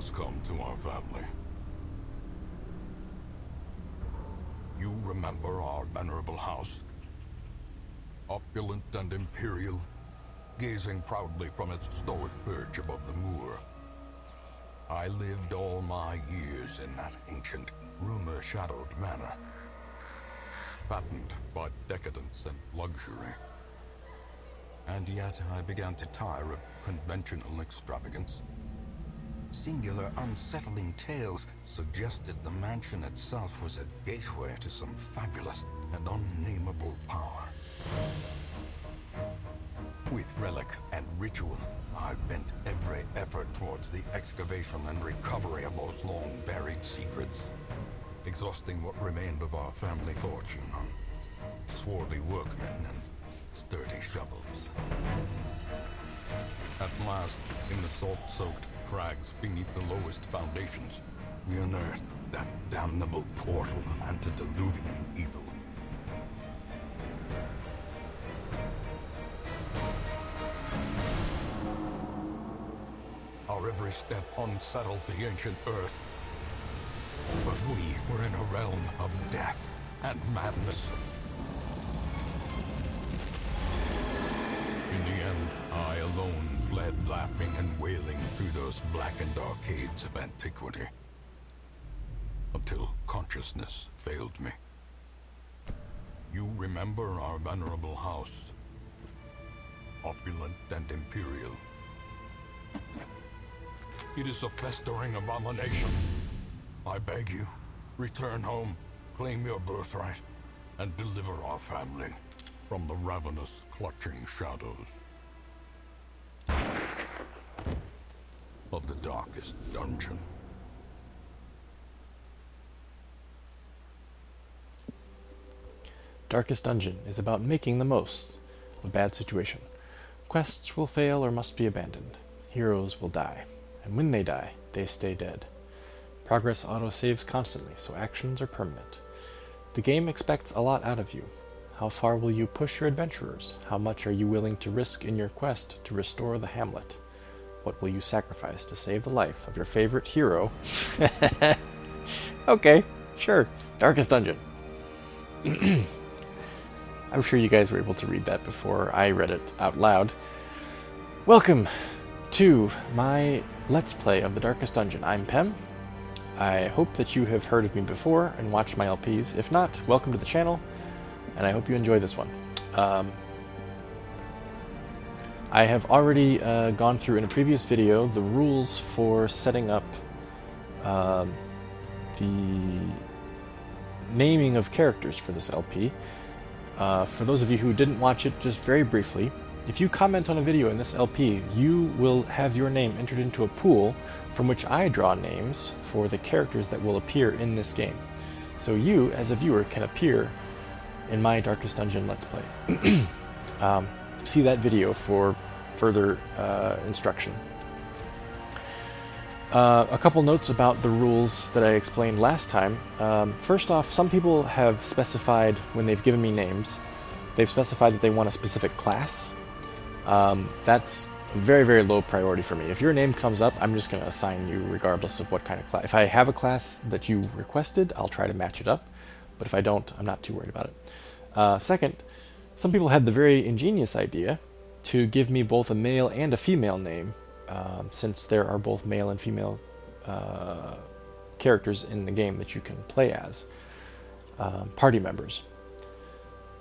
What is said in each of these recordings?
has come to our family. You remember our venerable house? Opulent and imperial, gazing proudly from its stoic perch above the moor. I lived all my years in that ancient, rumor-shadowed manor, fattened by decadence and luxury. And yet I began to tire of conventional extravagance. Singular, unsettling tales suggested the mansion itself was a gateway to some fabulous and unnameable power. With relic and ritual, I bent every effort towards the excavation and recovery of those long-buried secrets, exhausting what remained of our family fortune on swarthy workmen and sturdy shovels. At last, in the salt-soaked crags beneath the lowest foundations, we unearthed that damnable portal of antediluvian evil. Our every step unsettled the ancient earth. But we were in a realm of death and madness. In the end, I alone fled laughing and wailing through those blackened arcades of antiquity, until consciousness failed me. You remember our venerable house, opulent and imperial. It is a festering abomination. I beg you, return home, claim your birthright, and deliver our family from the ravenous, clutching shadows of the darkest dungeon. Darkest Dungeon is about making the most of a bad situation. Quests will fail or must be abandoned. Heroes will die, and when they die, they stay dead. Progress auto-saves constantly, so actions are permanent. The game expects a lot out of you. How far will you push your adventurers? How much are you willing to risk in your quest to restore the hamlet? What will you sacrifice to save the life of your favorite hero? Okay, sure. Darkest Dungeon. I'm sure you guys were able to read that before I read it out loud. Welcome to my Let's Play of the Darkest Dungeon. I'm Pem. I hope that you have heard of me before and watched my LPs. If not, welcome to the channel, and I hope you enjoy this one. I have already gone through in a previous video the rules for setting up the naming of characters for this LP. For those of you who didn't watch it, just very briefly, if you comment on a video in this LP, you will have your name entered into a pool from which I draw names for the characters that will appear in this game. So you, as a viewer, can appear in my Darkest Dungeon Let's Play. See that video for further instruction. A couple notes about the rules that I explained last time. First off, some people have specified, when they've given me names, they've specified that they want a specific class. That's very, very low priority for me. If your name comes up, I'm just going to assign you regardless of what kind of class. If I have a class that you requested, I'll try to match it up. But if I don't, I'm not too worried about it. Second, some people had the very ingenious idea to give me both a male and a female name, since there are both male and female characters in the game that you can play as, party members.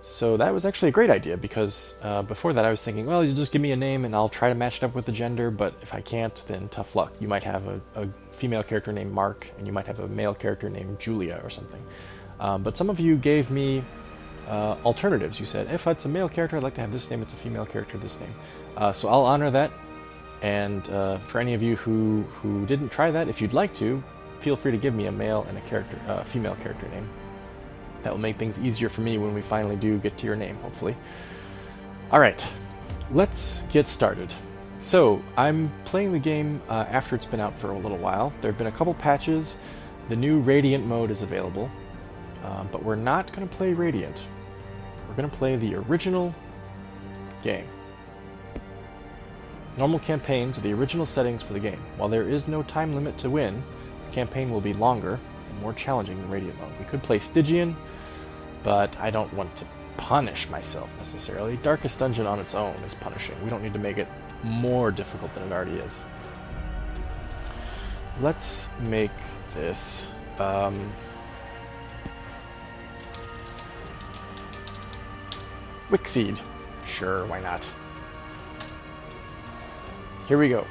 So that was actually a great idea, because before that I was thinking, well, you just give me a name and I'll try to match it up with the gender, but if I can't, then tough luck. You might have a female character named Mark, and you might have a male character named Julia or something. But some of you gave me alternatives. You said, if it's a male character, I'd like to have this name, it's a female character, this name. So I'll honor that, and for any of you who didn't try that, if you'd like to, feel free to give me a male and a female character name. That will make things easier for me when we finally do get to your name, hopefully. Alright, let's get started. So, I'm playing the game after it's been out for a little while. There have been a couple patches. The new Radiant mode is available, but we're not going to play Radiant. We're going to play the original game. Normal campaigns are the original settings for the game. While there is no time limit to win, the campaign will be longer and more challenging than Radiant mode. We could play Stygian, but I don't want to punish myself necessarily. Darkest Dungeon on its own is punishing. We don't need to make it more difficult than it already is. Let's make this Wickseed. Sure, why not? Here we go.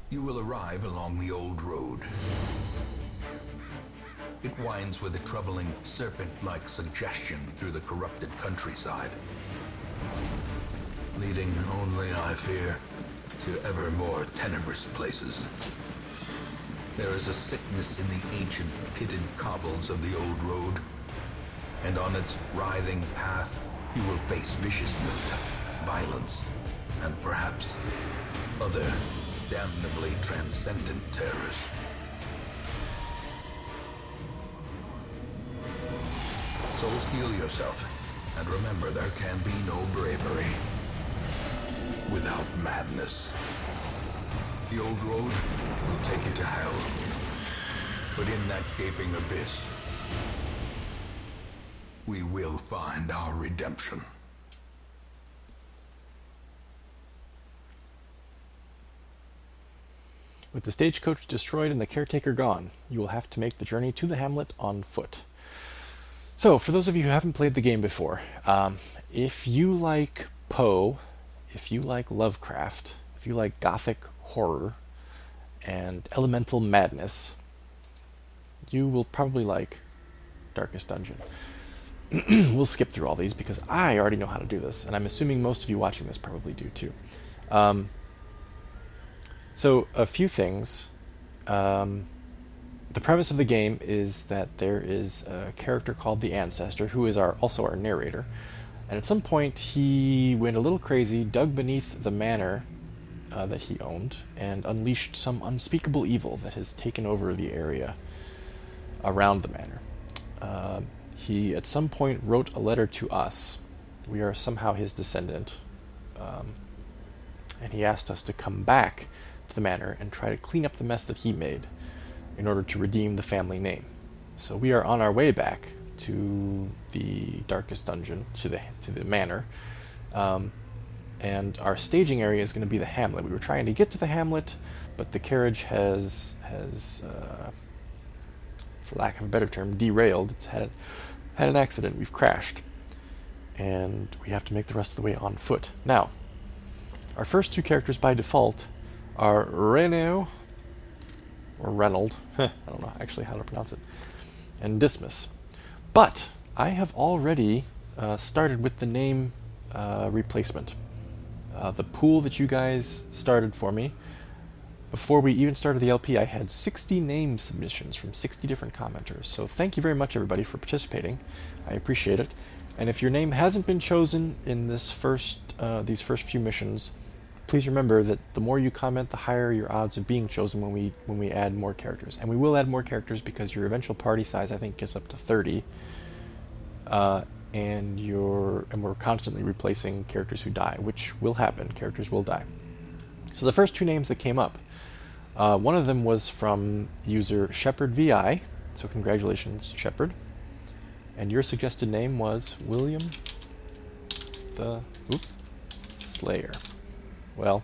You will arrive along the old road. It winds with a troubling serpent-like suggestion through the corrupted countryside, leading only, I fear, to ever more tenebrous places. There is a sickness in the ancient pitted cobbles of the old road, and on its writhing path you will face viciousness, violence, and perhaps other damnably transcendent terrors. So steel yourself, and remember there can be no bravery without madness. The old road will take you to hell, but in that gaping abyss, we will find our redemption. With the stagecoach destroyed and the caretaker gone, you will have to make the journey to the hamlet on foot. So, for those of you who haven't played the game before, if you like Poe, if you like Lovecraft, if you like gothic horror and elemental madness, you will probably like Darkest Dungeon. We'll skip through all these because I already know how to do this, and I'm assuming most of you watching this probably do too. So, a few things. The premise of the game is that there is a character called the Ancestor, who is also our narrator. And at some point, he went a little crazy, dug beneath the manor that he owned, and unleashed some unspeakable evil that has taken over the area around the manor. He, at some point, wrote a letter to us. We are somehow his descendant. And he asked us to come back to the manor and try to clean up the mess that he made in order to redeem the family name. So we are on our way back to the Darkest Dungeon, to the manor, and our staging area is going to be the hamlet. We were trying to get to the hamlet, but the carriage has for lack of a better term, derailed. It's had an accident. We've crashed, and we have to make the rest of the way on foot. Now, our first two characters by default are Reno, or Reynold, I don't know actually how to pronounce it, and Dismas. But I have already started with the name replacement. The pool that you guys started for me, before we even started the LP, I had 60 name submissions from 60 different commenters. So thank you very much, everybody, for participating. I appreciate it. And if your name hasn't been chosen in these first few missions, please remember that the more you comment, the higher your odds of being chosen when we add more characters. And we will add more characters because your eventual party size, I think, gets up to 30. And we're constantly replacing characters who die, which will happen. Characters will die. So the first two names that came up, one of them was from user Shepherd VI. So congratulations, Shepherd. And your suggested name was William the Slayer. Well,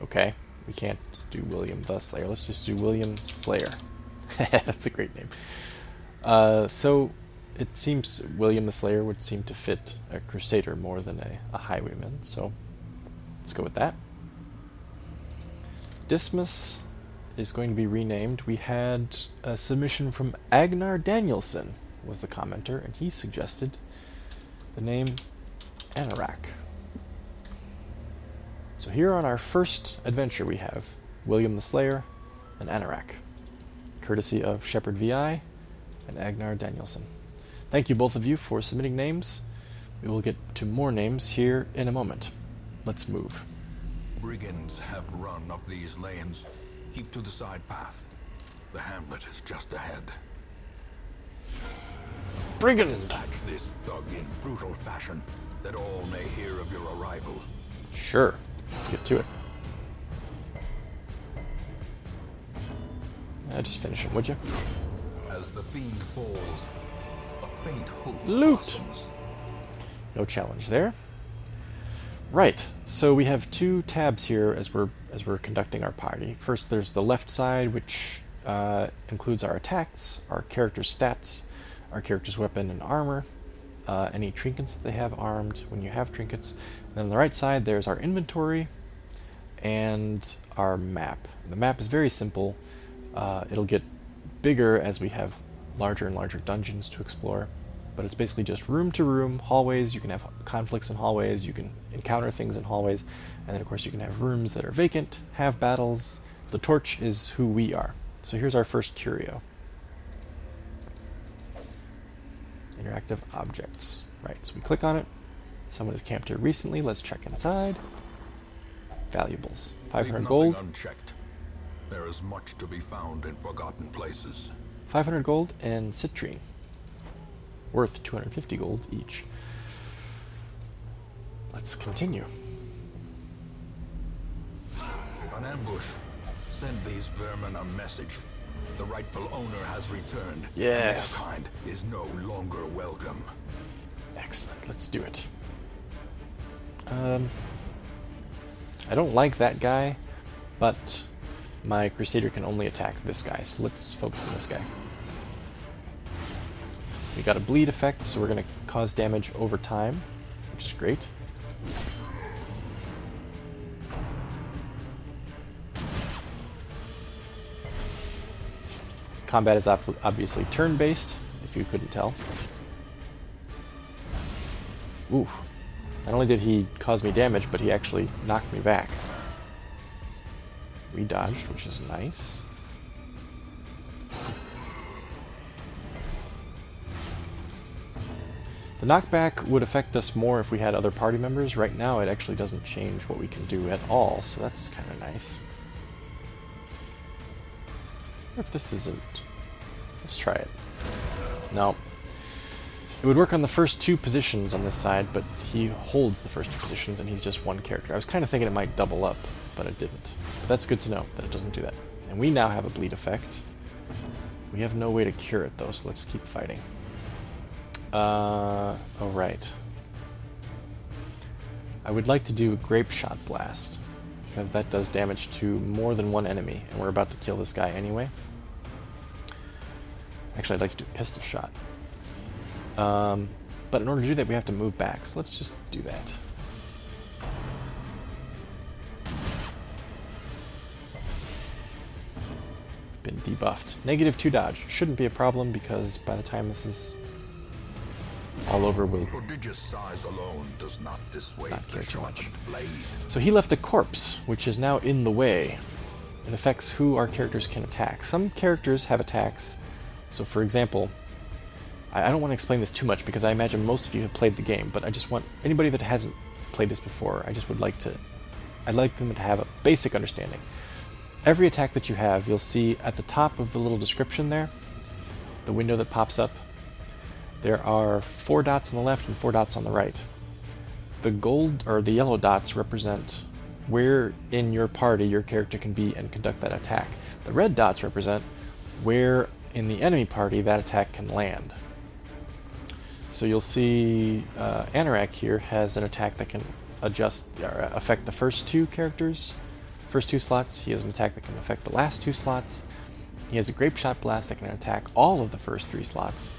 okay, we can't do William the Slayer. Let's just do William Slayer. That's a great name. So it seems William the Slayer would seem to fit a crusader more than a highwayman, so let's go with that. Dismas is going to be renamed. We had a submission from Agnar Danielson, was the commenter, and he suggested the name Anorak. So here on our first adventure we have William the Slayer and Anorak, courtesy of Shepherd VI and Agnar Danielson. Thank you both of you for submitting names. We will get to more names here in a moment. Let's move. brigands have run up these lanes. Keep to the side path. The hamlet is just ahead. Brigand! Dispatch this thug in brutal fashion, that all may hear of your arrival. Sure. Let's get to it. Just finish him, would you? As the fiend falls, a faint hope Loot! blossoms. No challenge there. Right. So we have two tabs here as we're conducting our party. First, there's the left side, which includes our attacks, our character's stats, our character's weapon and armor, any trinkets that they have armed when you have trinkets. And then on the right side, there's our inventory and our map. The map is very simple. It'll get bigger as we have larger and larger dungeons to explore, but it's basically just room to room, hallways. You can have conflicts in hallways, you can encounter things in hallways, and then of course you can have rooms that are vacant, have battles. The torch is who we are. So here's our first curio. Interactive objects. Right, so we click on it. Someone has camped here recently. Let's check inside. Valuables. 500 Leave gold. nothing unchecked. There is much to be found in forgotten places. 500 gold and citrine. Worth 250 gold each. Let's continue. An ambush. Send these vermin a message. The rightful owner has returned. Yes. Mankind is no longer welcome. Excellent. Let's do it. I don't like that guy, but my Crusader can only attack this guy, so let's focus on this guy. We got a bleed effect, so we're going to cause damage over time, which is great. Combat is obviously turn-based, if you couldn't tell. Oof. Not only did he cause me damage, but he actually knocked me back. We dodged, which is nice. The knockback would affect us more if we had other party members. Right now it actually doesn't change what we can do at all, so that's kind of nice. What if this isn't... Let's try it. No. It would work on the first two positions on this side, but he holds the first two positions and he's just one character. I was kind of thinking it might double up, but it didn't. But that's good to know that it doesn't do that. And we now have a bleed effect. We have no way to cure it though, so let's keep fighting. Oh right. I would like to do a grape shot blast, because that does damage to more than one enemy, and we're about to kill this guy anyway. Actually, I'd like to do a pistol shot. But in order to do that, we have to move back, so let's just do that. Been debuffed. -2 dodge. Shouldn't be a problem, because by the time this is all over, we'll Prodigious size alone does not dissuade not care the too much. sharpened blade. So he left a corpse, which is now in the way. It affects who our characters can attack. Some characters have attacks. So for example, I don't want to explain this too much because I imagine most of you have played the game, but I just want anybody that hasn't played this before, I'd like them to have a basic understanding. Every attack that you have, you'll see at the top of the little description there, the window that pops up, there are 4 dots on the left and 4 dots on the right. The gold or the yellow dots represent where in your party your character can be and conduct that attack. The red dots represent where in the enemy party that attack can land. So you'll see Anorak here has an attack that can affect the first 2 characters, first 2 slots. He has an attack that can affect the last 2 slots. He has a grape shot blast that can attack all of the first 3 slots.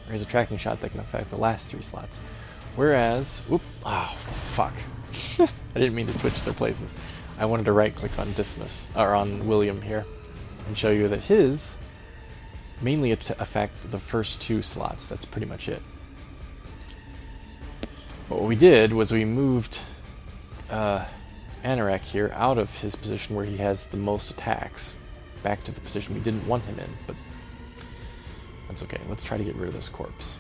Or he has a tracking shot that can affect the last 3 slots. Whereas, fuck. I didn't mean to switch their places. I wanted to right click on Dismas, or on William here, and show you that his mainly affect the first 2 slots. That's pretty much it. But what we did was we moved Anorak here out of his position where he has the most attacks back to the position we didn't want him in, but that's okay. Let's try to get rid of this corpse.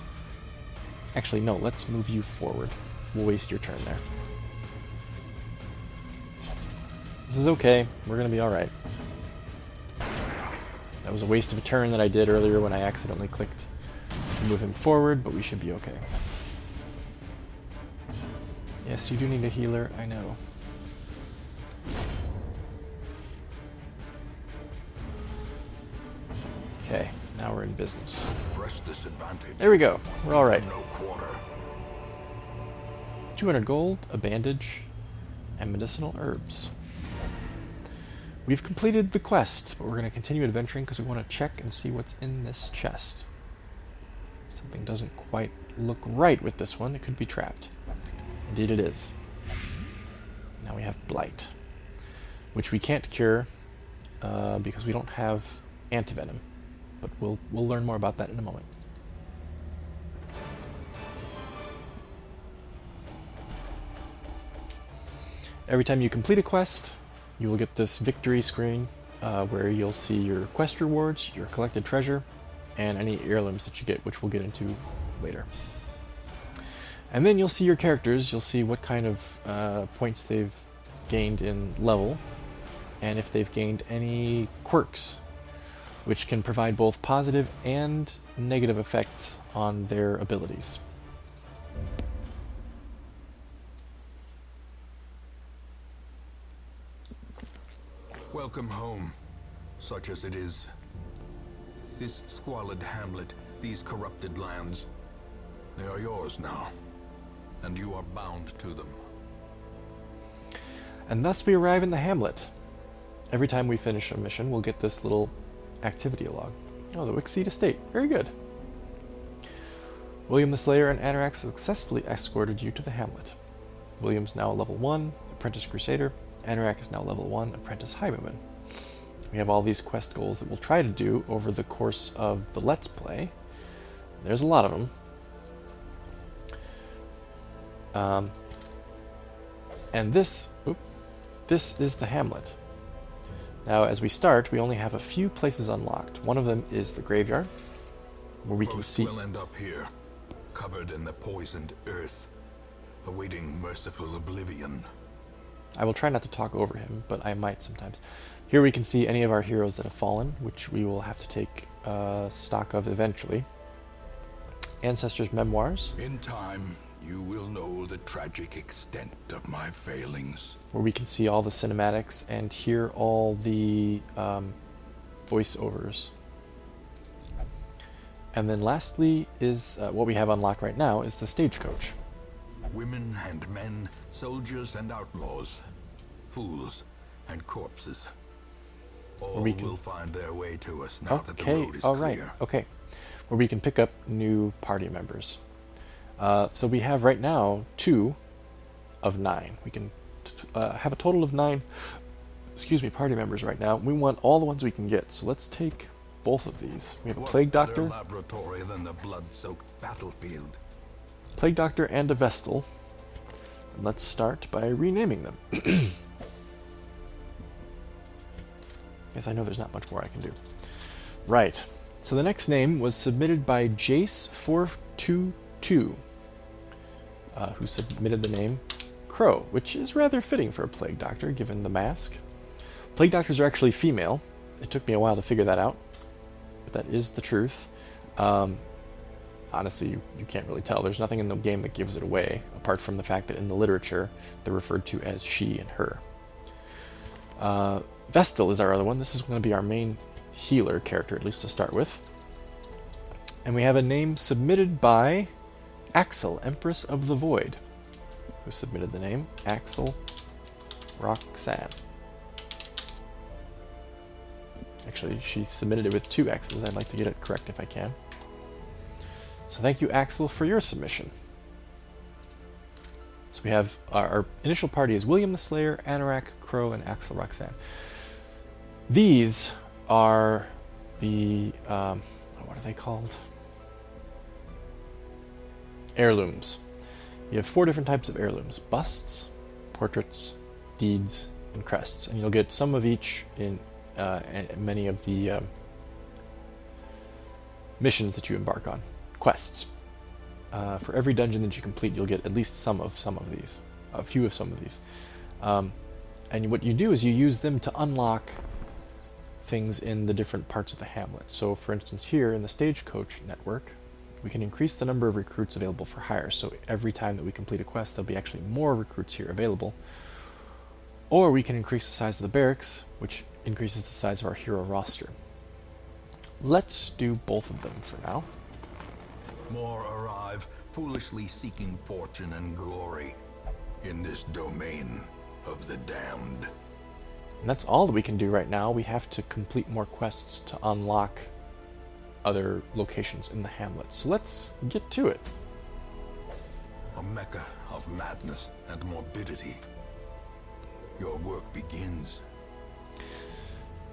Actually, no, let's move you forward. We'll waste your turn there. This is okay. We're going to be alright. That was a waste of a turn that I did earlier when I accidentally clicked to move him forward, but we should be okay. Yes, you do need a healer, I know. Okay, now we're in business. Press this advantage. There we go. We're alright. No quarter. 200 gold, a bandage, and medicinal herbs. We've completed the quest, but we're going to continue adventuring because we want to check and see what's in this chest. Something doesn't quite look right with this one. It could be trapped. Indeed it is. Now we have Blight, which we can't cure because we don't have antivenom. But we'll learn more about that in a moment. Every time you complete a quest, you will get this victory screen where you'll see your quest rewards, your collected treasure, and any heirlooms that you get, which we'll get into later. And then you'll see your characters. You'll see what kind of points they've gained in level, and if they've gained any quirks, which can provide both positive and negative effects on their abilities. Welcome home, such as it is. This squalid hamlet, these corrupted lands, they are yours now, and you are bound to them. And thus we arrive in the hamlet. Every time we finish a mission, we'll get this little activity log. Oh, the Wickseed Estate. Very good. William the Slayer and Anorak successfully escorted you to the hamlet. William's now level 1, Apprentice Crusader. Anorak is now level 1, Apprentice Highwayman. We have all these quest goals that we'll try to do over the course of the Let's Play. There's a lot of them. And this is the hamlet. Now, as we start, we only have a few places unlocked. One of them is the graveyard, where we can see... Most will end up here, covered in the poisoned earth, awaiting merciful oblivion. I will try not to talk over him, but I might sometimes. Here we can see any of our heroes that have fallen, which we will have to take stock of eventually. Ancestors' Memoirs. In time, you will know the tragic extent of my failings. Where we can see all the cinematics and hear all the voiceovers. And then lastly is what we have unlocked right now is the stagecoach. Women and men, soldiers and outlaws, fools and corpses. All will find their way to us now that the road is clear. Okay. Where we can pick up new party members. So we have right now 2 of 9. We can have a total of 9, party members right now. We want all the ones we can get. So let's take both of these. We have a Plague Doctor. What better laboratory than the blood-soaked battlefield? Plague Doctor and a Vestal. And let's start by renaming them. Guess I know there's not much more I can do. Right. So the next name was submitted by Jace422, who submitted the name Crow, which is rather fitting for a Plague Doctor, given the mask. Plague Doctors are actually female. It took me a while to figure that out, but that is the truth. Honestly, you can't really tell. There's nothing in the game that gives it away, apart from the fact that in the literature, they're referred to as she and her. Vestal is our other one. This is going to be our main healer character, at least to start with. And we have a name submitted by Axel, Empress of the Void, who submitted the name Axel Roxanne. Actually, she submitted it with 2 X's. I'd like to get it correct if I can. So thank you, Axel, for your submission. So we have our initial party is William the Slayer, Anorak, Crow, and Axel Roxanne. These are the, what are they called? Heirlooms. You have 4 different types of heirlooms: busts, portraits, deeds, and crests. And you'll get some of each in many of the missions that you embark on. Quests. For every dungeon that you complete, you'll get at least some of these. A few of some of these. And what you do is you use them to unlock things in the different parts of the hamlet. So for instance here in the stagecoach network, we can increase the number of recruits available for hire. So every time that we complete a quest, there'll be actually more recruits here available. Or we can increase the size of the barracks, which increases the size of our hero roster. Let's do both of them for now. More arrive, foolishly seeking fortune and glory in this domain of the damned. And that's all that we can do right now. We have to complete more quests to unlock other locations in the hamlet. So let's get to it. A mecca of madness and morbidity. Your work begins.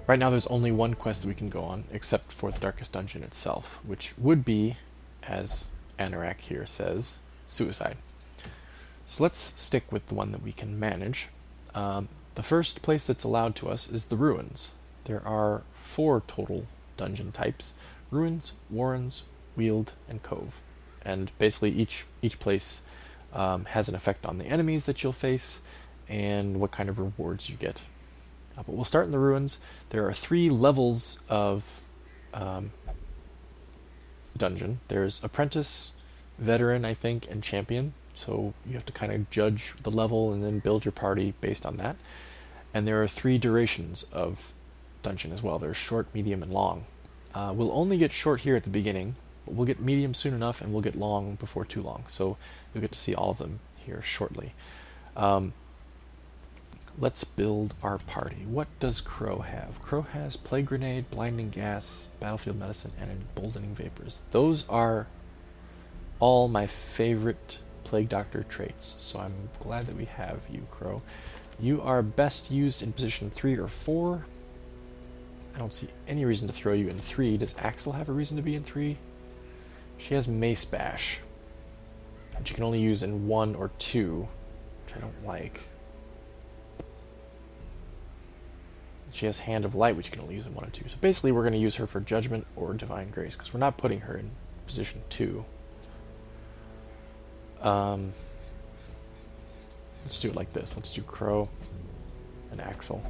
Right now there's only one quest that we can go on, except for the Darkest Dungeon itself, which would be, as Anorak here says, suicide. So let's stick with the one that we can manage. The first place that's allowed to us is the Ruins. There are 4 total dungeon types: Ruins, Warrens, Weald, and Cove. And basically each place has an effect on the enemies that you'll face and what kind of rewards you get. But we'll start in the Ruins. There are 3 levels of dungeon. There's Apprentice, Veteran, I think, and Champion. So you have to kind of judge the level and then build your party based on that. And there are 3 durations of dungeon as well. There's short, medium, and long. We'll only get short here at the beginning, but we'll get medium soon enough, and we'll get long before too long. So you'll get to see all of them here shortly. Let's build our party. What does Crow have? Crow has Plague Grenade, Blinding Gas, Battlefield Medicine, and Emboldening Vapors. Those are all my favorite Plague Doctor traits, so I'm glad that we have you, Crow. You are best used in position 3 or 4. I don't see any reason to throw you in 3. Does Axel have a reason to be in 3? She has Mace Bash, which you can only use in 1 or 2, which I don't like. She has Hand of Light, which you can only use in 1 or 2. So basically we're going to use her for Judgment or Divine Grace, because we're not putting her in position 2. Let's do it like this. Let's do Crow and Axel.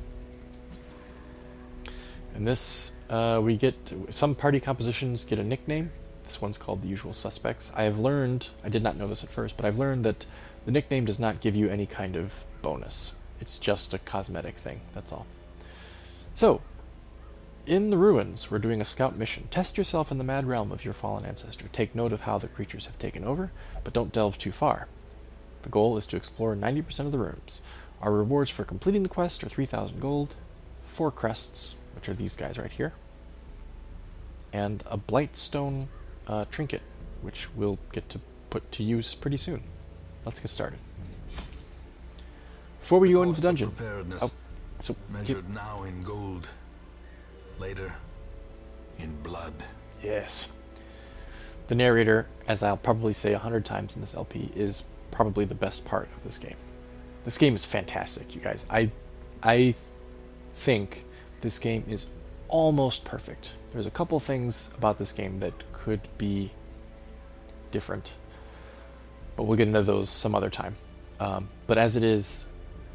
And this, we get, some party compositions get a nickname. This one's called The Usual Suspects. I have learned, I did not know this at first, but I've learned that the nickname does not give you any kind of bonus. It's just a cosmetic thing, that's all. So, in the Ruins, we're doing a scout mission. Test yourself in the mad realm of your fallen ancestor. Take note of how the creatures have taken over, but don't delve too far. The goal is to explore 90% of the rooms. Our rewards for completing the quest are 3,000 gold, 4 crests, which are these guys right here, and a Blightstone trinket, which we'll get to put to use pretty soon. Let's get started. Before we go into the dungeon, measured now in gold, later in blood. Yes. The narrator, as I'll probably say 100 times in this LP, is probably the best part of this game. This game is fantastic, you guys. I think this game is almost perfect. There's a couple things about this game that could be different, but we'll get into those some other time. But as it is,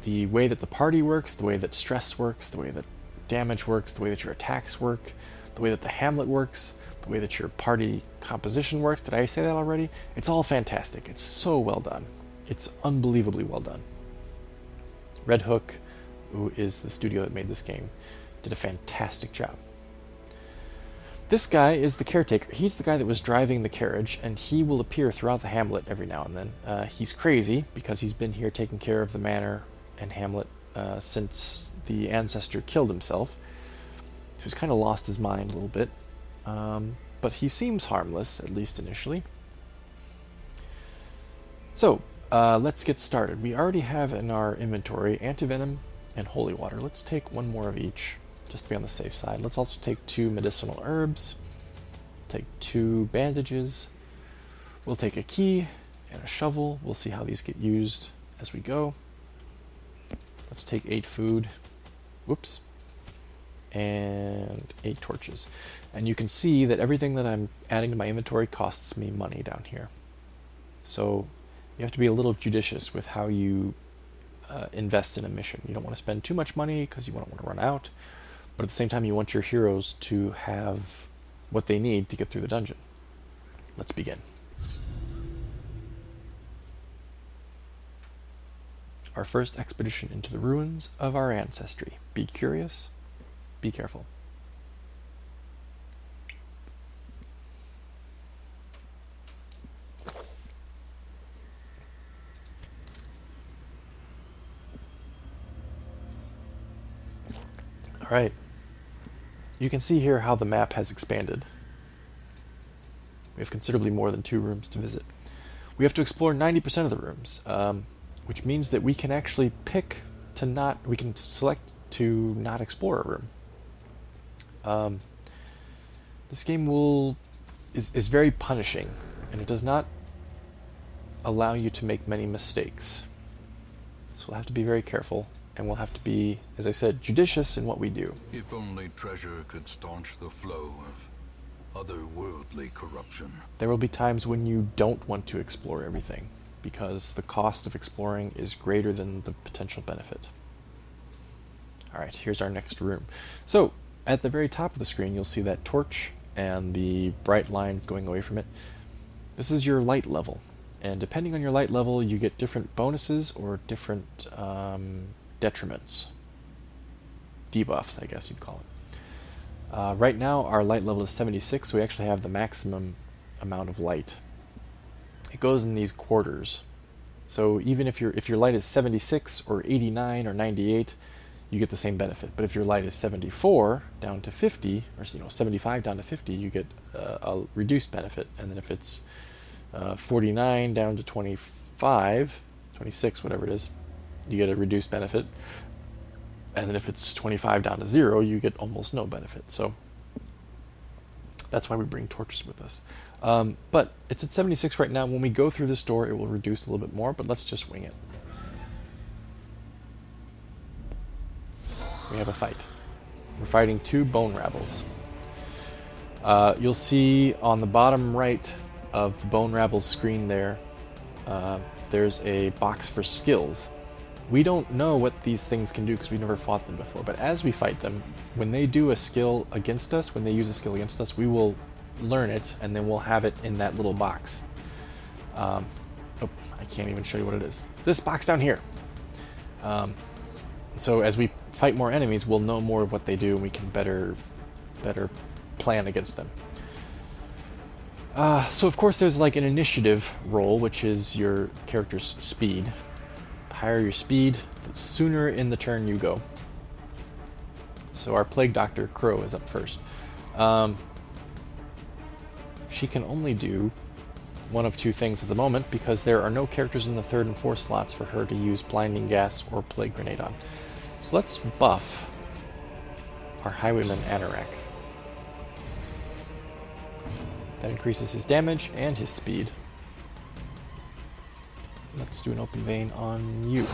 the way that the party works, the way that stress works, the way that damage works, the way that your attacks work, the way that the hamlet works, the way that your party composition works. Did I say that already? It's all fantastic. It's so well done. It's unbelievably well done. Red Hook, who is the studio that made this game, did a fantastic job. This guy is the caretaker. He's the guy that was driving the carriage, and he will appear throughout the hamlet every now and then. He's crazy because he's been here taking care of the manor and hamlet since the ancestor killed himself. So he's kind of lost his mind a little bit. But he seems harmless, at least initially. So, let's get started. We already have in our inventory Antivenom and Holy Water. Let's take 1 more of each, just to be on the safe side. Let's also take 2 medicinal herbs, take 2 bandages. We'll take a key and a shovel. We'll see how these get used as we go. Let's take 8 food. Whoops. And 8 torches. And you can see that everything that I'm adding to my inventory costs me money down here. So you have to be a little judicious with how you invest in a mission. You don't want to spend too much money because you don't want to run out, but at the same time you want your heroes to have what they need to get through the dungeon. Let's begin. Our first expedition into the ruins of our ancestry. Be curious, be careful. Alright, you can see here how the map has expanded. We have considerably more than 2 rooms to visit. We have to explore 90% of the rooms, which means that we can actually we can select to not explore a room. This game is very punishing, and it does not allow you to make many mistakes. So we'll have to be very careful. And we'll have to be, as I said, judicious in what we do. If only treasure could staunch the flow of otherworldly corruption. There will be times when you don't want to explore everything, because the cost of exploring is greater than the potential benefit. Alright, here's our next room. So, at the very top of the screen, you'll see that torch and the bright lines going away from it. This is your light level. And depending on your light level, you get different bonuses or different detriments. Debuffs, I guess you'd call it. Right now, our light level is 76, so we actually have the maximum amount of light. It goes in these quarters. So even if your light is 76 or 89 or 98, you get the same benefit. But if your light is 74 down to 50, or 75 down to 50, you get a reduced benefit. And then if it's 49 down to 25, 26, whatever it is, you get a reduced benefit. And then if it's 25 down to 0, you get almost no benefit. So that's why we bring torches with us. But it's at 76 right now. When we go through this door, it will reduce a little bit more, but let's just wing it. We have a fight. We're fighting 2 bone rabbles. You'll see on the bottom right of the bone rabbles screen there, there's a box for skills. We don't know what these things can do because we've never fought them before, but as we fight them, when they do a skill against us, when they use a skill against us, we will learn it, and then we'll have it in that little box. Oh, I can't even show you what it is. This box down here. So as we fight more enemies, we'll know more of what they do, and we can better plan against them. So of course there's like an initiative roll, which is your character's speed. The higher your speed, the sooner in the turn you go. So our Plague Doctor, Crow, is up first. She can only do one of 2 things at the moment because there are no characters in the 3rd and 4th slots for her to use Blinding Gas or Plague Grenade on. So let's buff our Highwayman Anorak. That increases his damage and his speed. Let's do an Open Vein on you.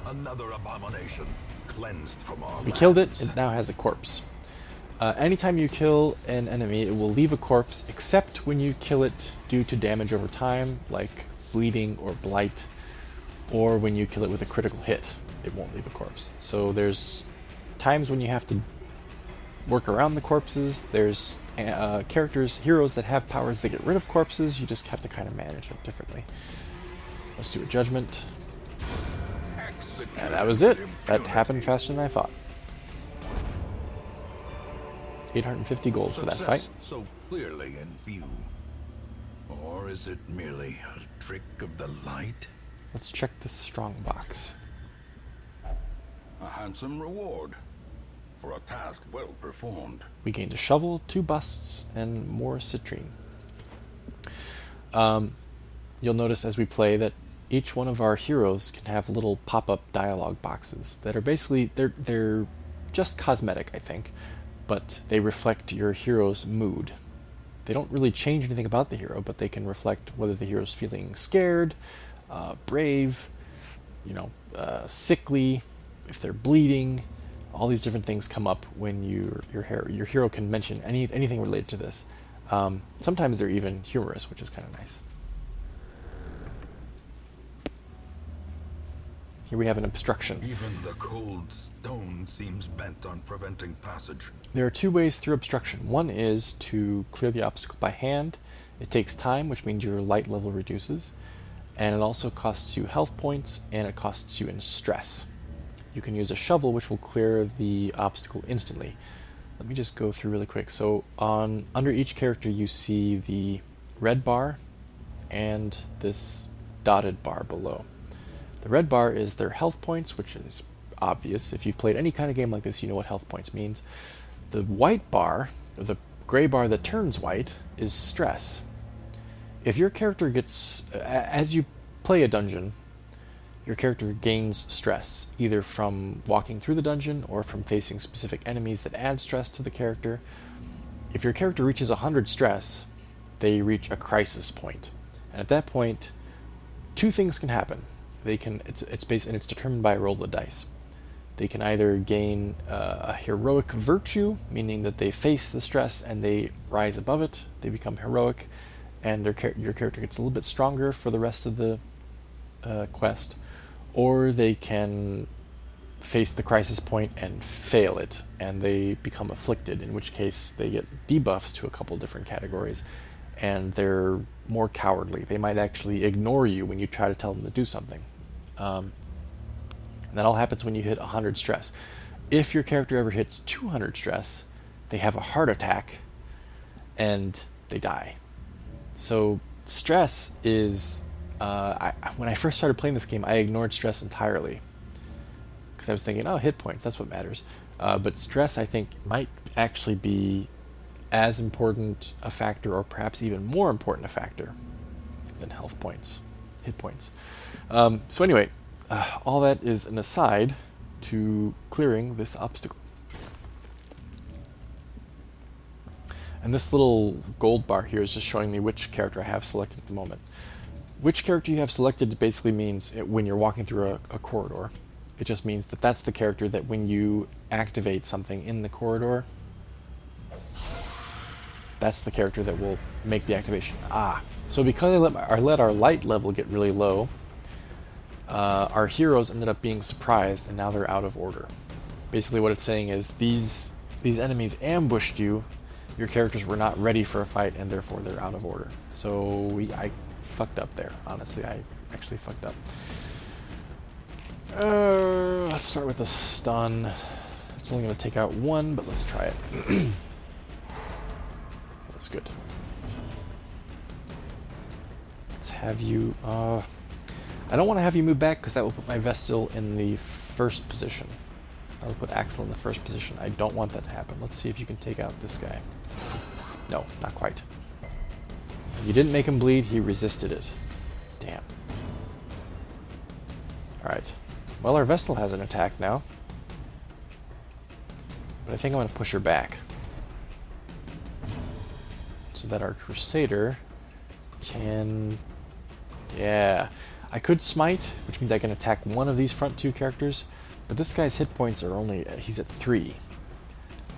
Another abomination cleansed from our We killed it, it now has a corpse. Anytime you kill an enemy, it will leave a corpse, except when you kill it due to damage over time, like bleeding or blight, or when you kill it with a critical hit, it won't leave a corpse. So there's times when you have to work around the corpses. There's heroes that have powers that get rid of corpses. You just have to kind of manage it differently. Let's do a judgment. And that was it. That happened faster than I thought. 850 gold for that fight. So clearly in view. Or is it merely a trick of the light? Let's check this strong box. A handsome reward for a task well performed. We gained a shovel, 2 busts, and more citrine. You'll notice as we play that each one of our heroes can have little pop-up dialogue boxes that are basically, they're just cosmetic, I think, but they reflect your hero's mood. They don't really change anything about the hero, but they can reflect whether the hero's feeling scared, brave, sickly, if they're bleeding. All these different things come up when your hero can mention anything related to this. Sometimes they're even humorous, which is kind of nice. Here we have an obstruction. Even the cold stone seems bent on preventing passage. There are two ways through obstruction. One is to clear the obstacle by hand. It takes time, which means your light level reduces, and it also costs you health points, and it costs you in stress. You can use a shovel, which will clear the obstacle instantly. Let me just go through really quick. So under each character you see the red bar and this dotted bar below. The red bar is their health points, which is obvious. If you've played any kind of game like this, you know what health points means. The white bar, or the gray bar that turns white, is stress. If your character gets, as you play a dungeon, your character gains stress, either from walking through the dungeon or from facing specific enemies that add stress to the character. If your character reaches 100 stress, they reach a crisis point. And at that point, two things can happen. It's based, and it's determined by a roll of the dice. They can either gain a heroic virtue, meaning that they face the stress and they rise above it, they become heroic, and your character gets a little bit stronger for the rest of the quest, or they can face the crisis point and fail it, and they become afflicted, in which case they get debuffs to a couple different categories, and they're more cowardly. They might actually ignore you when you try to tell them to do something. And that all happens when you hit 100 stress. If your character ever hits 200 stress, they have a heart attack and they die. So stress is... when I first started playing this game, I ignored stress entirely. Because I was thinking, oh, hit points, that's what matters. But stress, I think, might actually be as important a factor, or perhaps even more important a factor, than health points, hit points. So anyway, all that is an aside to clearing this obstacle. And this little gold bar here is just showing me which character I have selected at the moment. Which character you have selected basically means when you're walking through a corridor. It just means that that's the character that when you activate something in the corridor, that's the character that will make the activation. So because I let our light level get really low, our heroes ended up being surprised, and now they're out of order. Basically what it's saying is these enemies ambushed you, your characters were not ready for a fight, and therefore they're out of order. So I fucked up there, honestly. I actually fucked up. Let's start with a stun. It's only going to take out one, but let's try it. That's good. Let's have you... I don't want to have you move back because that will put my Vestil in the first position. That will put Axel in the first position. I don't want that to happen. Let's see if you can take out this guy. No, not quite. You didn't make him bleed, he resisted it. Damn. Alright. Well, our Vestal has an attack now. But I think I'm going to push her back. So that our Crusader can... Yeah. I could smite, which means I can attack one of these front two characters, but this guy's hit points are only... he's at 3.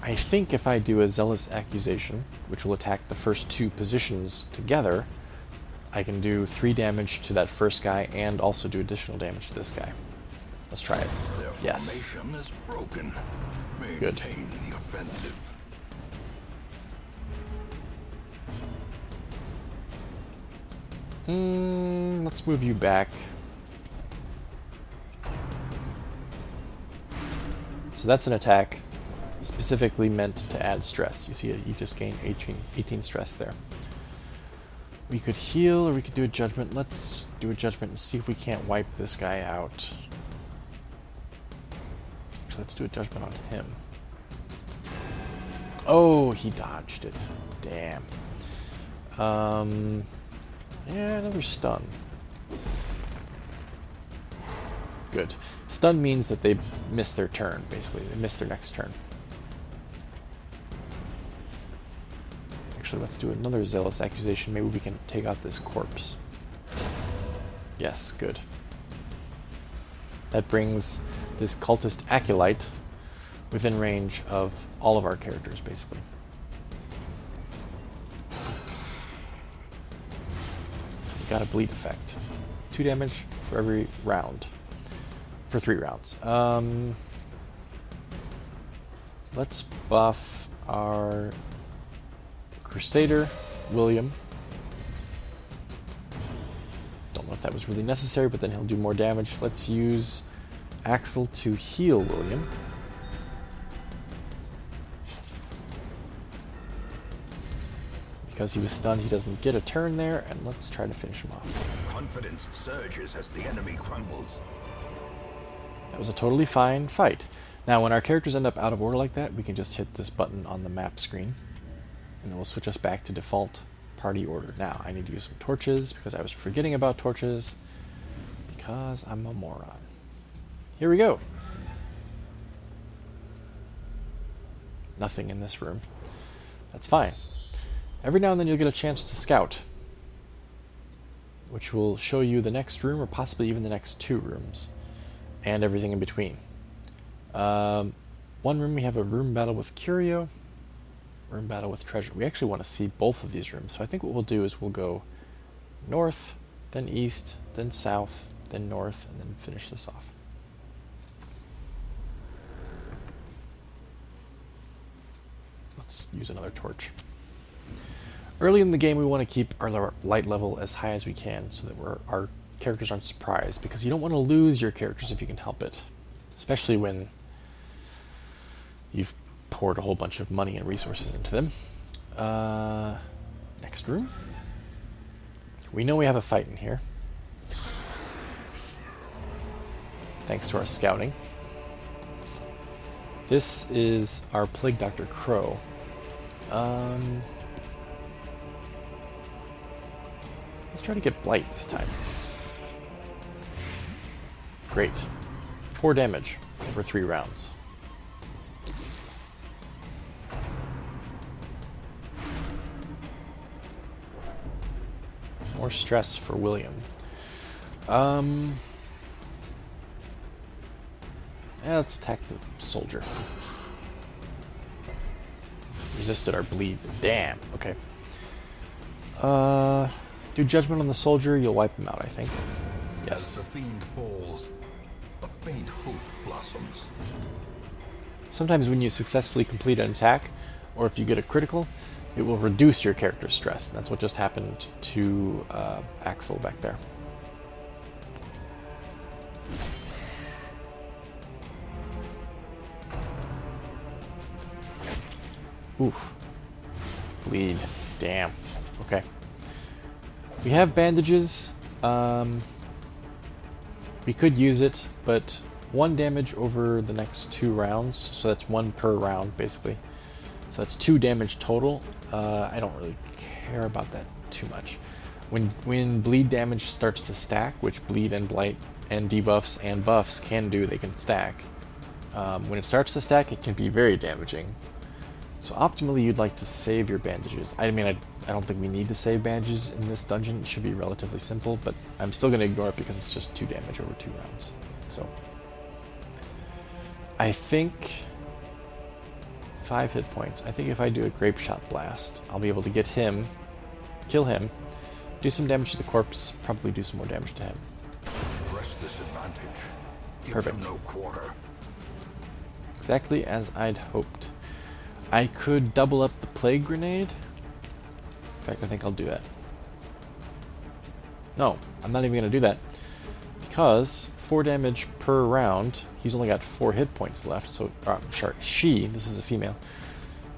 I think if I do a Zealous Accusation, which will attack the first two positions together, I can do 3 damage to that first guy and also do additional damage to this guy. Let's try it. Yes. Is broken. Good. Maintain the offensive. Let's move you back. So that's an attack specifically meant to add stress. You see it, you just gained 18 stress there. We could heal or we could do a judgment. Let's do a judgment and see if we can't wipe this guy out. Actually, let's do a judgment on him. Oh, he dodged it. Damn. Yeah, another stun. Good. Stun means that they miss their turn, basically. They miss their next turn. Actually, let's do another Zealous Accusation. Maybe we can take out this corpse. Yes, good. That brings this cultist acolyte within range of all of our characters, basically. Got a bleed effect. 2 damage for every round. for 3 rounds. Let's buff our Crusader, William. Don't know if that was really necessary, but then he'll do more damage. Let's use Axel to heal William. Because he was stunned, he doesn't get a turn there, and let's try to finish him off. Confidence surges as the enemy crumbles. That was a totally fine fight. Now, when our characters end up out of order like that, we can just hit this button on the map screen, and it will switch us back to default party order. Now, I need to use some torches, because I was forgetting about torches, because I'm a moron. Here we go. Nothing in this room. That's fine. Every now and then you'll get a chance to scout, which will show you the next room, or possibly even the next 2 rooms, and everything in between. One room we have a room battle with Curio, room battle with treasure. We actually want to see both of these rooms, so I think what we'll do is we'll go north, then east, then south, then north, and then finish this off. Let's use another torch. Early in the game, we want to keep our light level as high as we can so that our characters aren't surprised, because you don't want to lose your characters if you can help it, especially when you've poured a whole bunch of money and resources into them. Next room. We know we have a fight in here, thanks to our scouting. This is our Plague Doctor Crow. Let's try to get Blight this time. Great. 4 damage over 3 rounds. More stress for William. Let's attack the soldier. Resisted our bleed. Damn. Okay. Do judgment on the soldier. You'll wipe him out, I think. Yes. As the fiend falls, a faint hope blossoms. Sometimes when you successfully complete an attack, or if you get a critical, it will reduce your character's stress. And that's what just happened to Axel back there. Oof. Bleed. Damn. Okay. We have bandages. We could use it, but 1 damage over the next 2 rounds, so that's 1 per round, basically. So that's 2 damage total. I don't really care about that too much. When bleed damage starts to stack, which bleed and blight and debuffs and buffs can do, they can stack. When it starts to stack, it can be very damaging. So optimally, you'd like to save your bandages. I mean, I don't think we need to save bandages in this dungeon. It should be relatively simple, but I'm still going to ignore it because it's just 2 damage over 2 rounds. So I think 5 hit points. I think if I do a grape shot blast, I'll be able to get him, kill him, do some damage to the corpse, probably do some more damage to him. Press this advantage. Give Perfect. them no quarter. Exactly as I'd hoped. I could double up the plague grenade. In fact, I think I'll do that. No, I'm not even going to do that. Because 4 damage per round, he's only got 4 hit points left. So, sorry, this is a female,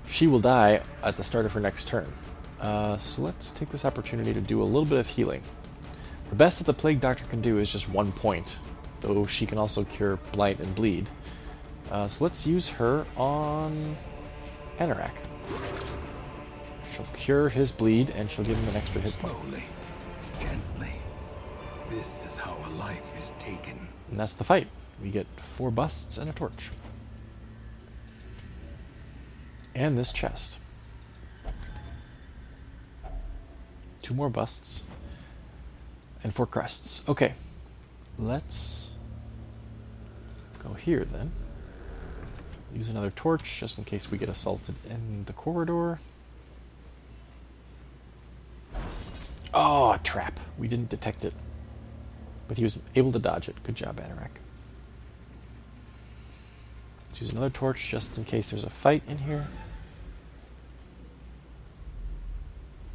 she will die at the start of her next turn. So let's take this opportunity to do a little bit of healing. The best that the Plague Doctor can do is just 1 point, though she can also cure blight and bleed. So let's use her on Anorak. She'll cure his bleed, and she'll give him an extra hit point. Slowly, gently. This is how a life is taken. And that's the fight. We get 4 busts and a torch. And this chest. 2 more busts. And 4 crests. Okay. Let's go here then. Use another torch just in case we get assaulted in the corridor. Oh, a trap. We didn't detect it. But he was able to dodge it. Good job, Anorak. use another torch just in case there's a fight in here.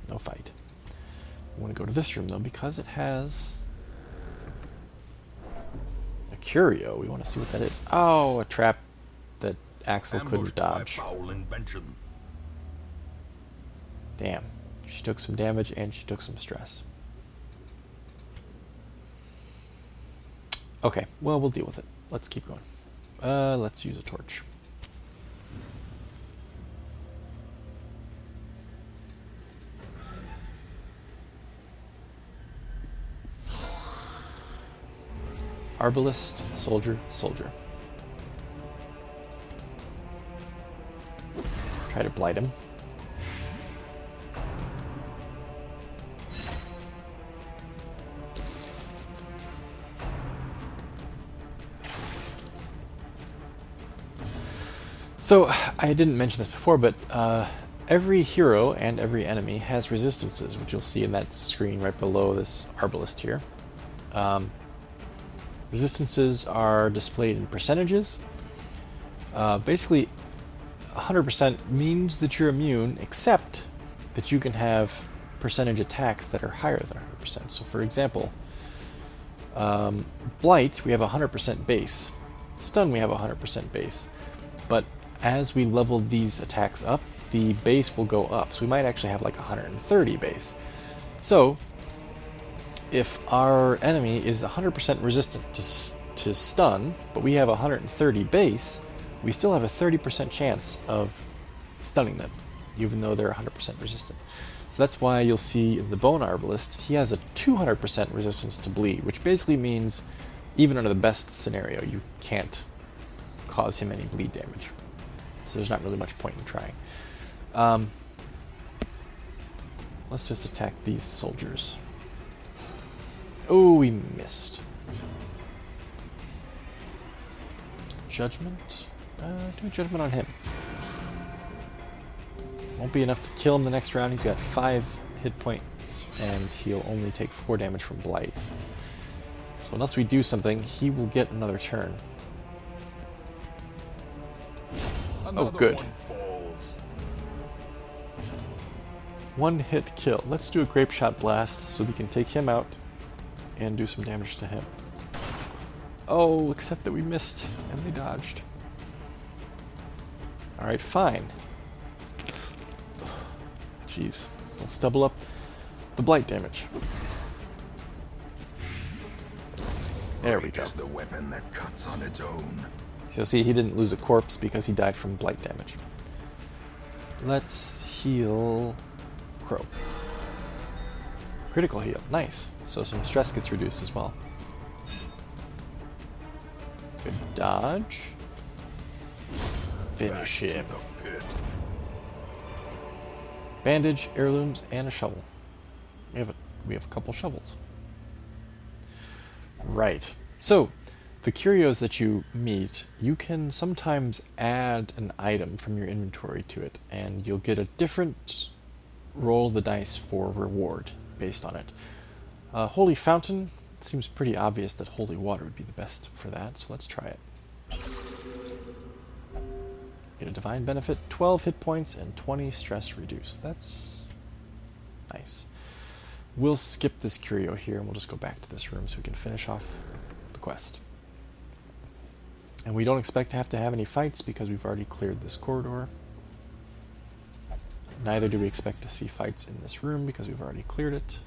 No fight. I want to go to this room though because it has a curio. We want to see what that is. Oh, a trap that Axel couldn't Ambushed by dodge. foul invention. Damn. She took some damage and she took some stress. Okay, well, we'll deal with it. Let's keep going. Let's use a torch. Arbalist, soldier, soldier. Try to blight him. So, I didn't mention this before, but every hero and every enemy has resistances, which you'll see in that screen right below this Arbalist here. Resistances are displayed in percentages. Basically, 100% means that you're immune, except that you can have percentage attacks that are higher than 100%. So, for example, Blight, we have 100% base. Stun, we have 100% base. But as we level these attacks up, the base will go up. So we might actually have like 130 base. So if our enemy is 100% resistant to stun, but we have 130 base, we still have a 30% chance of stunning them, even though they're 100% resistant. So that's why you'll see in the Bone Arbalist, he has a 200% resistance to bleed, which basically means even under the best scenario, you can't cause him any bleed damage. So there's not really much point in trying. Let's just attack these soldiers. Oh, we missed. Judgment? Do a judgment on him. Won't be enough to kill him the next round. He's got 5 hit points, and he'll only take 4 damage from Blight. So unless we do something, he will get another turn. Oh, good. One hit kill. Let's do a Grape Shot Blast so we can take him out and do some damage to him. Oh, except that we missed and they dodged. Alright, fine. Jeez. Let's double up the Blight damage. There we go. Is the weapon that cuts on its own. So see, he didn't lose a corpse because he died from blight damage. Let's heal Crow. Critical heal, nice. So some stress gets reduced as well. Good dodge. Finish him. Bandage, heirlooms, and a shovel. We have a couple shovels. Right. So the curios that you meet, you can sometimes add an item from your inventory to it, and you'll get a different roll of the dice for reward based on it. Holy Fountain, it seems pretty obvious that holy water would be the best for that, so let's try it. Get a divine benefit, 12 hit points, and 20 stress reduced. That's nice. We'll skip this curio here, and we'll just go back to this room so we can finish off the quest. And we don't expect to have any fights because we've already cleared this corridor. Neither do we expect to see fights in this room because we've already cleared it.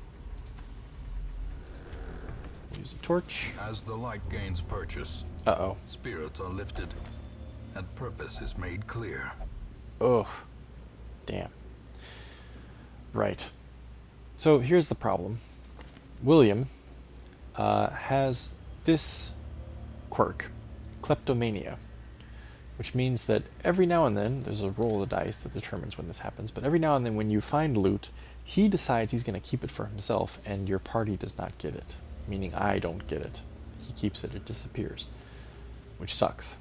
Use a torch. As the light gains purchase, Uh-oh. spirits are lifted, and purpose is made clear. Oh, damn. Right. So here's the problem. William has this quirk, kleptomania, which means that every now and then, there's a roll of the dice that determines when this happens, but every now and then when you find loot, he decides he's going to keep it for himself, and your party does not get it, meaning I don't get it. He keeps it, it disappears, which sucks.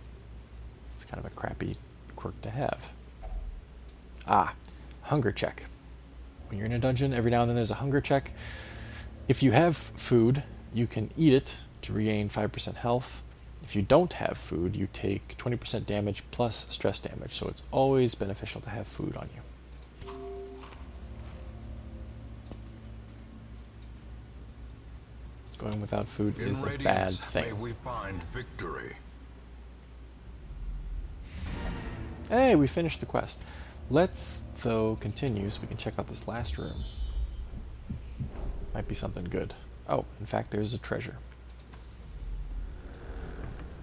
It's kind of a crappy quirk to have. Ah, hunger check. When you're in a dungeon, every now and then there's a hunger check. If you have food, you can eat it to regain 5% health. If you don't have food, you take 20% damage plus stress damage, so it's always beneficial to have food on you. Going without food is a bad thing. May we find victory. Hey, we finished the quest. Let's, though, continue so we can check out this last room. Might be something good. Oh, in fact, there's a treasure.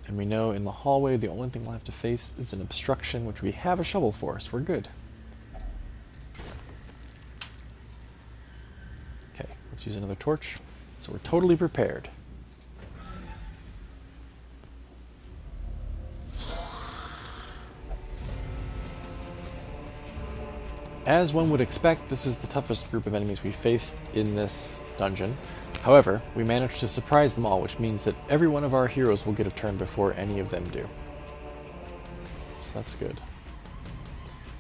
And we know in the hallway the only thing we'll have to face is an obstruction, which we have a shovel for, so we're good. Okay, let's use another torch. So we're totally prepared. As one would expect, this is the toughest group of enemies we faced in this dungeon. However, we managed to surprise them all, which means that every one of our heroes will get a turn before any of them do. So that's good.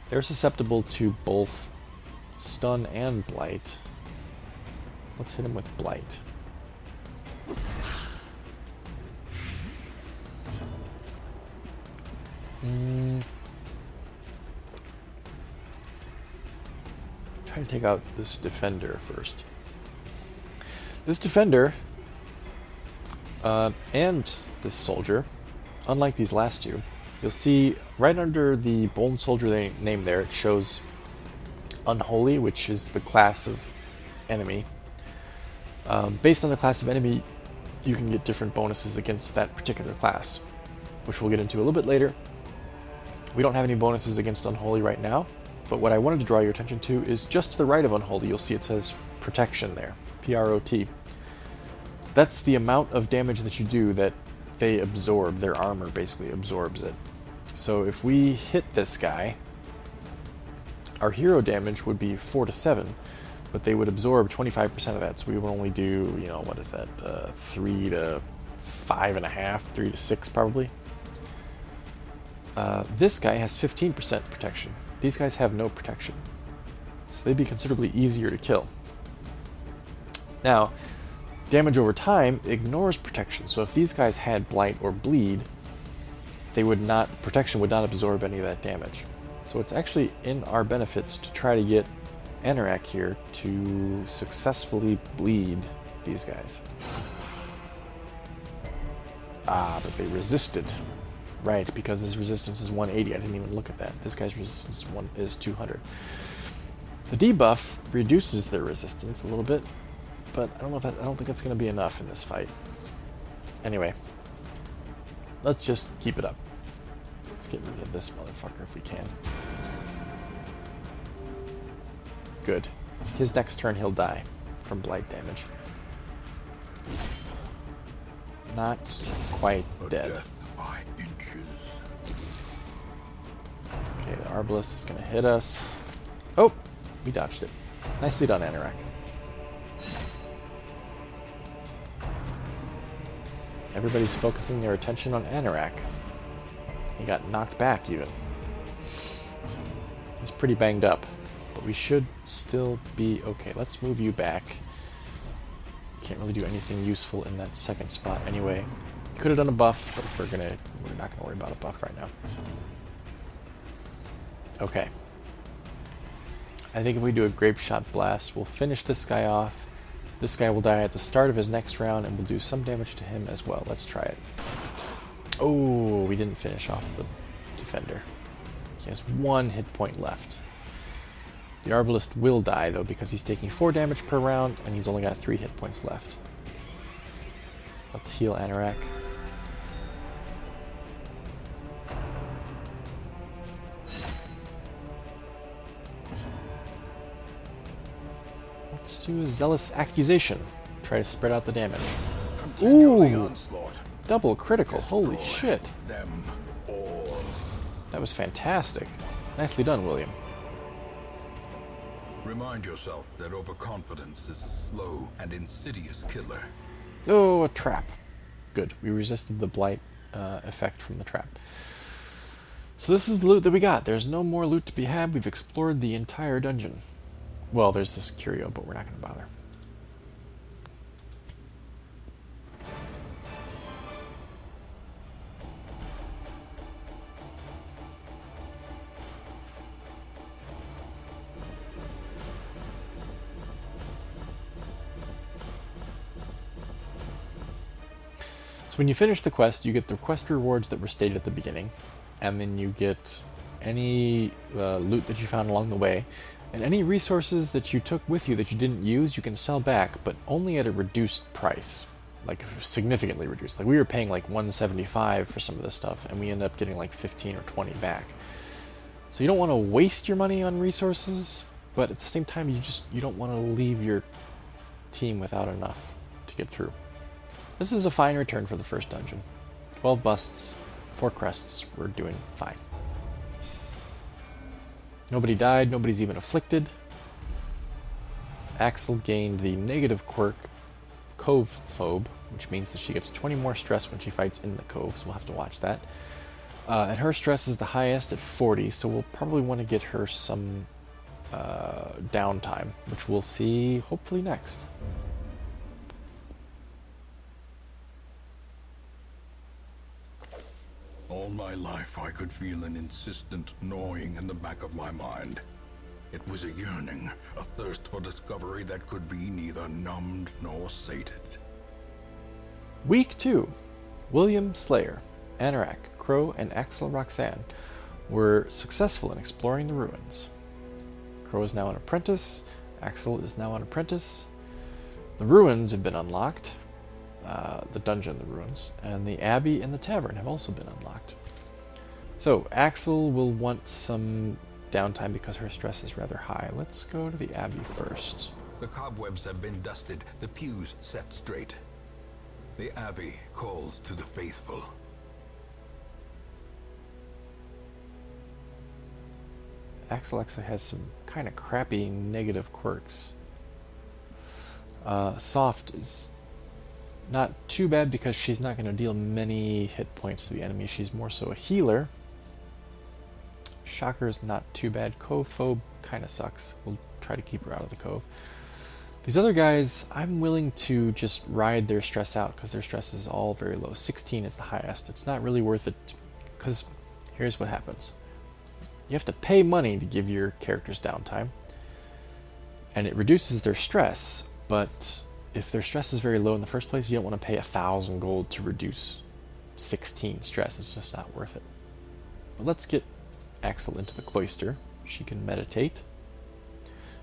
They're susceptible to both stun and blight. Let's hit them with blight. Try to take out this defender first. This defender and this soldier, unlike these last two, you'll see right under the Bone Soldier name there, it shows Unholy, which is the class of enemy. Based on the class of enemy, you can get different bonuses against that particular class, which we'll get into a little bit later. We don't have any bonuses against Unholy right now, but what I wanted to draw your attention to is just to the right of Unholy. You'll see it says Protection there, P-R-O-T. That's the amount of damage that you do that they absorb. Their armor basically absorbs it. So if we hit this guy, our hero damage would be 4 to 7, but they would absorb 25% of that, so we would only do, you know, what is that, 3 to 5.5, 3 to 6 probably. This guy has 15% protection. These guys have no protection, so they'd be considerably easier to kill. Now, damage over time ignores protection, so if these guys had blight or bleed, protection would not absorb any of that damage. So it's actually in our benefit to try to get Anorak here to successfully bleed these guys. Ah, but they resisted. Right, because his resistance is 180. I didn't even look at that. This guy's resistance is 200. The debuff reduces their resistance a little bit, but I don't think that's going to be enough in this fight. Anyway, let's just keep it up. Let's get rid of this motherfucker if we can. Good. His next turn he'll die from blight damage. Not quite dead. Okay, the Arbalist is going to hit us. Oh, we dodged it. Nicely done, Anorak. Everybody's focusing their attention on Anorak. He got knocked back, even. He's pretty banged up, but we should still be okay. Let's move you back. You can't really do anything useful in that second spot anyway. You could have done a buff, but we're not gonna worry about a buff right now. Okay. I think if we do a Grape Shot Blast, we'll finish this guy off. This guy will die at the start of his next round, and we'll do some damage to him as well. Let's try it. Oh, we didn't finish off the defender. He has 1 hit point left. The Arbalist will die, though, because he's taking 4 damage per round, and he's only got 3 hit points left. Let's heal Anorak. Let's do a Zealous Accusation. Try to spread out the damage. Ooh! Double critical, holy shit. That was fantastic. Nicely done, William. Remind yourself that overconfidence is a slow and insidious killer. Oh, a trap. Good, we resisted the blight effect from the trap. So this is the loot that we got. There's no more loot to be had. We've explored the entire dungeon. Well, there's this curio, but we're not going to bother. So when you finish the quest, you get the quest rewards that were stated at the beginning, and then you get any loot that you found along the way, and any resources that you took with you that you didn't use, you can sell back, but only at a reduced price. Like, significantly reduced. Like, we were paying like $175 for some of this stuff, and we ended up getting like 15 or 20 back. So you don't want to waste your money on resources, but at the same time, you don't want to leave your team without enough to get through. This is a fine return for the first dungeon. 12 busts, 4 crests, we're doing fine. Nobody died, nobody's even afflicted. Axel gained the negative quirk Cove Phobe, which means that she gets 20 more stress when she fights in the cove, so we'll have to watch that. And her stress is the highest at 40, so we'll probably want to get her some downtime, which we'll see hopefully next. All my life I could feel an insistent gnawing in the back of my mind. It was a yearning, a thirst for discovery that could be neither numbed nor sated. Week 2. William Slayer, Anorak, Crow, and Axel Roxanne were successful in exploring the ruins. Crow is now an apprentice, Axel is now an apprentice. The ruins have been unlocked, the dungeon, the ruins, and the abbey and the tavern have also been unlocked. So, Axel will want some downtime because her stress is rather high. Let's go to the abbey first. The cobwebs have been dusted, the pews set straight. The abbey calls to the faithful. Axel actually has some kind of crappy negative quirks. Soft is not too bad because she's not going to deal many hit points to the enemy. She's more so a healer. Shocker is not too bad. Cove Phobe kind of sucks. We'll try to keep her out of the cove. These other guys, I'm willing to just ride their stress out because their stress is all very low. 16 is the highest. It's not really worth it because here's what happens. You have to pay money to give your characters downtime, and it reduces their stress, but if their stress is very low in the first place, you don't want to pay 1,000 gold to reduce 16 stress. It's just not worth it. But let's get Axel into the cloister. She can meditate.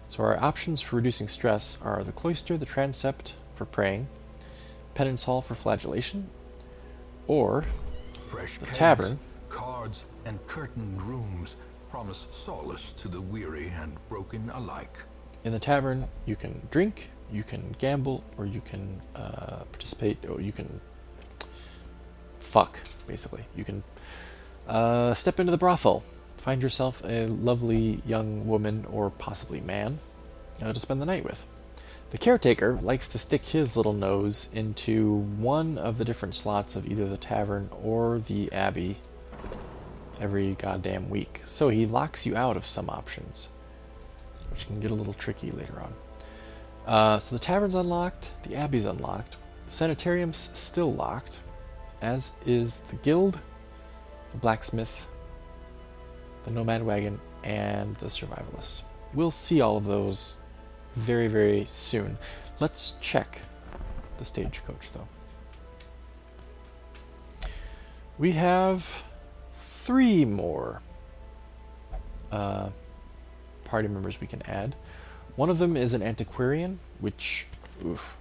So our options for reducing stress are the cloister, the transept for praying, penance hall for flagellation, or Fresh the kegs, tavern. Cards and curtained rooms promise solace to the weary and broken alike. In the tavern, you can drink, you can gamble, or you can participate, or you can fuck, basically. You can step into the brothel, find yourself a lovely young woman, or possibly man, to spend the night with. The caretaker likes to stick his little nose into one of the different slots of either the tavern or the abbey every goddamn week. So he locks you out of some options, which can get a little tricky later on. So the tavern's unlocked, the abbey's unlocked, the sanitarium's still locked, as is the guild, the blacksmith, the nomad wagon, and the survivalist. We'll see all of those very, very soon. Let's check the stagecoach, though. We have 3 more party members we can add. One of them is an antiquarian, which, oof.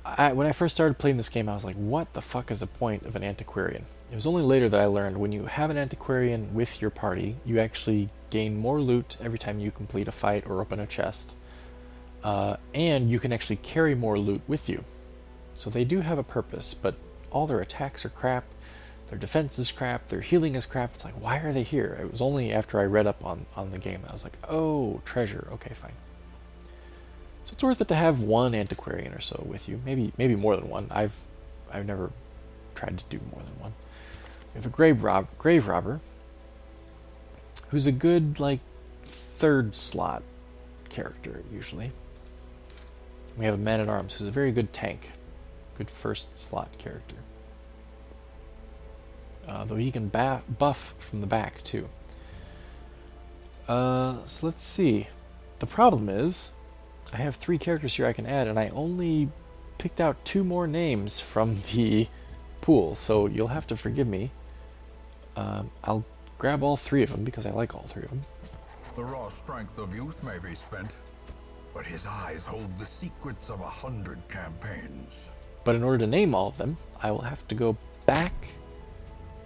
When I first started playing this game, I was like, what the fuck is the point of an antiquarian? It was only later that I learned when you have an antiquarian with your party, you actually gain more loot every time you complete a fight or open a chest. And you can actually carry more loot with you. So they do have a purpose, but all their attacks are crap. Their defense is crap, their healing is crap. It's like, why are they here? It was only after I read up on the game that I was like, oh, treasure, okay, fine. So it's worth it to have one antiquarian or so with you. Maybe more than one. I've never tried to do more than one. We have a grave robber, who's a good, like, 3rd slot character, usually. We have a man-at-arms, who's a very good tank. Good 1st slot character. Though he can buff from the back, too. So let's see. The problem is, I have 3 characters here I can add, and I only picked out 2 more names from the pool, so you'll have to forgive me. I'll grab all 3 of them because I like all 3 of them. The raw strength of youth may be spent, but his eyes hold the secrets of 100 campaigns. But in order to name all of them, I will have to go back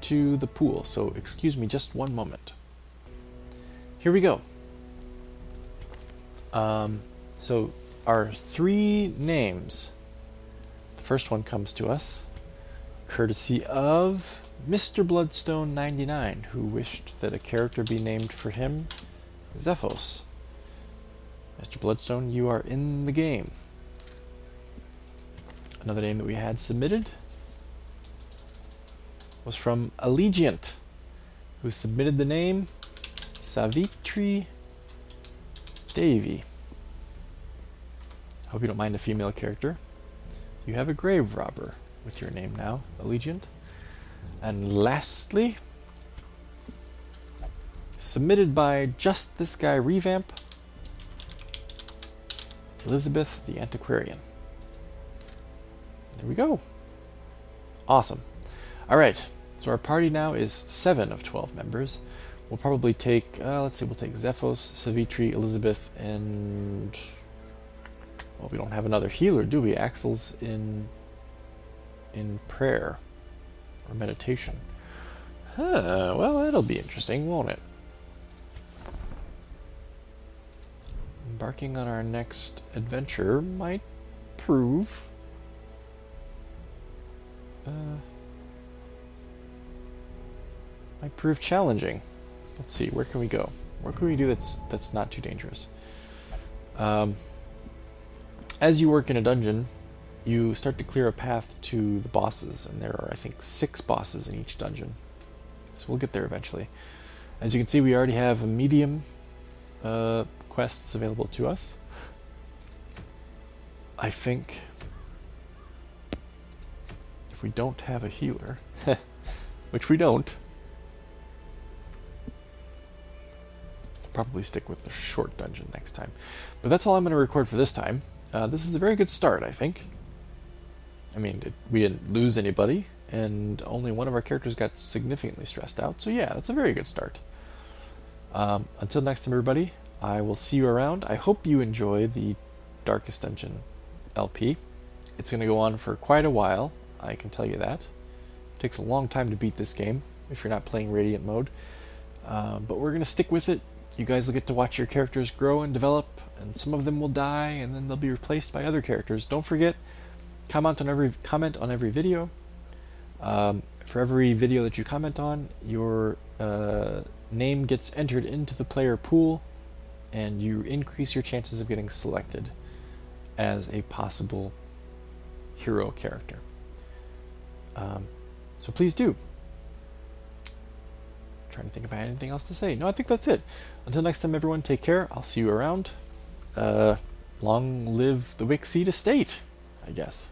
to the pool, so excuse me just one moment. Here we go. So our 3 names. The first one comes to us courtesy of Mr. Bloodstone 99, who wished that a character be named for him, Zephos. Mr. Bloodstone, you are in the game. Another name that we had submitted was from Allegiant, who submitted the name Savitri Devi. Hope you don't mind a female character. You have a grave robber with your name now, Allegiant. And lastly, submitted by Just This Guy Revamp, Elizabeth the Antiquarian. There we go. Awesome. Alright, so our party now is 7 of 12 members. We'll probably take, let's see, we'll take Zephos, Savitri, Elizabeth, and... well, we don't have another healer, do we? Axel's in prayer or meditation. Well, that'll be interesting, won't it? Embarking on our next adventure might prove challenging. Let's see, where can we go? What can we do that's not too dangerous? As you work in a dungeon, you start to clear a path to the bosses, and there are, I think, 6 bosses in each dungeon. So we'll get there eventually. As you can see, we already have a medium quests available to us. I think if we don't have a healer, which we don't, probably stick with the short dungeon next time. But that's all I'm going to record for this time. This is a very good start, I think. I mean, we didn't lose anybody, and only one of our characters got significantly stressed out, so yeah, that's a very good start. Until next time, everybody, I will see you around. I hope you enjoy the Darkest Dungeon LP. It's going to go on for quite a while, I can tell you that. It takes a long time to beat this game, if you're not playing Radiant mode. But we're going to stick with it. You guys will get to watch your characters grow and develop, and some of them will die, and then they'll be replaced by other characters. Don't forget, comment on every video. For every video that you comment on, your name gets entered into the player pool, and you increase your chances of getting selected as a possible hero character. So please do. Trying to think if I had anything else to say. No, I think that's it. Until next time, everyone, take care. I'll see you around. Long live the Wickseed Estate, I guess.